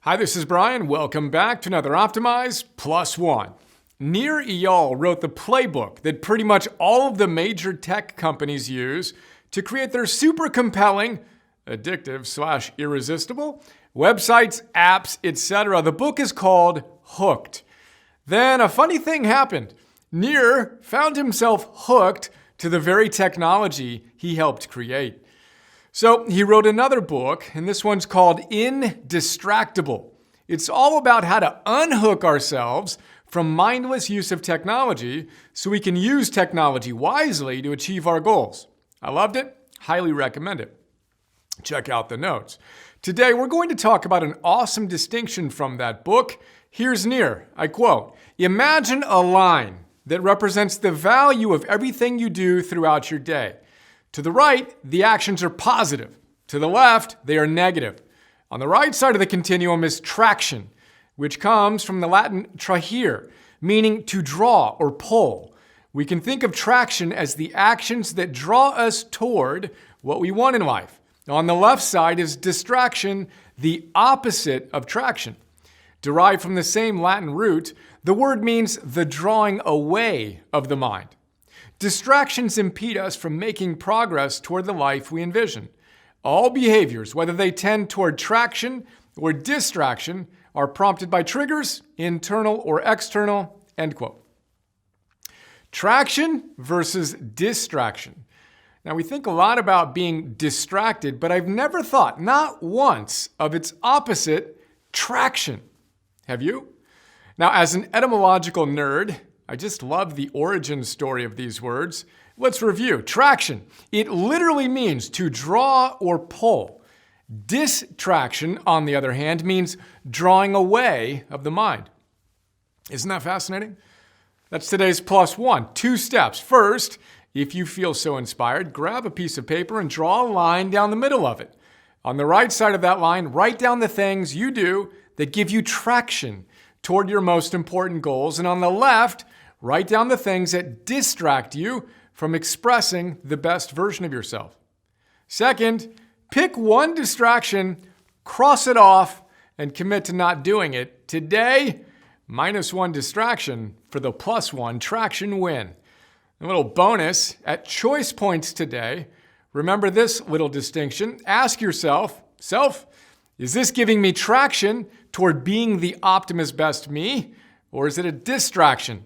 Hi, this is Brian. Welcome back to another Optimize Plus One. Nir Eyal wrote the playbook that pretty much all of the major tech companies use to create their super compelling, addictive / irresistible websites, apps, etc. The book is called Hooked. Then a funny thing happened. Nir found himself hooked to the very technology he helped create. So he wrote another book, and this one's called Indistractable. It's all about how to unhook ourselves from mindless use of technology so we can use technology wisely to achieve our goals. I loved it. Highly recommend it. Check out the notes. Today, we're going to talk about an awesome distinction from that book. Here's Nir. I quote, "Imagine a line that represents the value of everything you do throughout your day. To the right, the actions are positive. To the left, they are negative. On the right side of the continuum is traction, which comes from the Latin trahere, meaning to draw or pull. We can think of traction as the actions that draw us toward what we want in life. On the left side is distraction, the opposite of traction. Derived from the same Latin root, the word means the drawing away of the mind. Distractions impede us from making progress toward the life we envision. All behaviors, whether they tend toward traction or distraction, are prompted by triggers, internal or external," end quote. Traction versus distraction. Now, we think a lot about being distracted, but I've never thought, not once, of its opposite, traction. Have you? Now, as an etymological nerd, I just love the origin story of these words. Let's review. Traction. It literally means to draw or pull. Distraction, on the other hand, means drawing away of the mind. Isn't that fascinating? That's today's plus one. 2 steps. First, if you feel so inspired, grab a piece of paper and draw a line down the middle of it. On the right side of that line, write down the things you do that give you traction toward your most important goals. And on the left, write down the things that distract you from expressing the best version of yourself. Second, pick one distraction, cross it off, and commit to not doing it. Today, -1 distraction for the +1 traction win. A little bonus, at choice points today, remember this little distinction. Ask yourself, is this giving me traction toward being the optimist best me, or is it a distraction?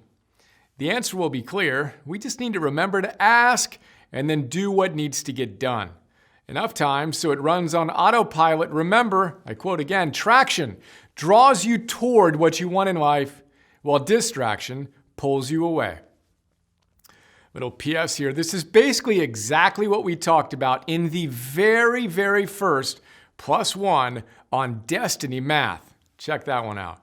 The answer will be clear. We just need to remember to ask and then do what needs to get done. Enough time so it runs on autopilot. Remember, I quote again, traction draws you toward what you want in life, while distraction pulls you away. Little PS here. This is basically exactly what we talked about in the very, very first +1 on Destiny Math. Check that one out.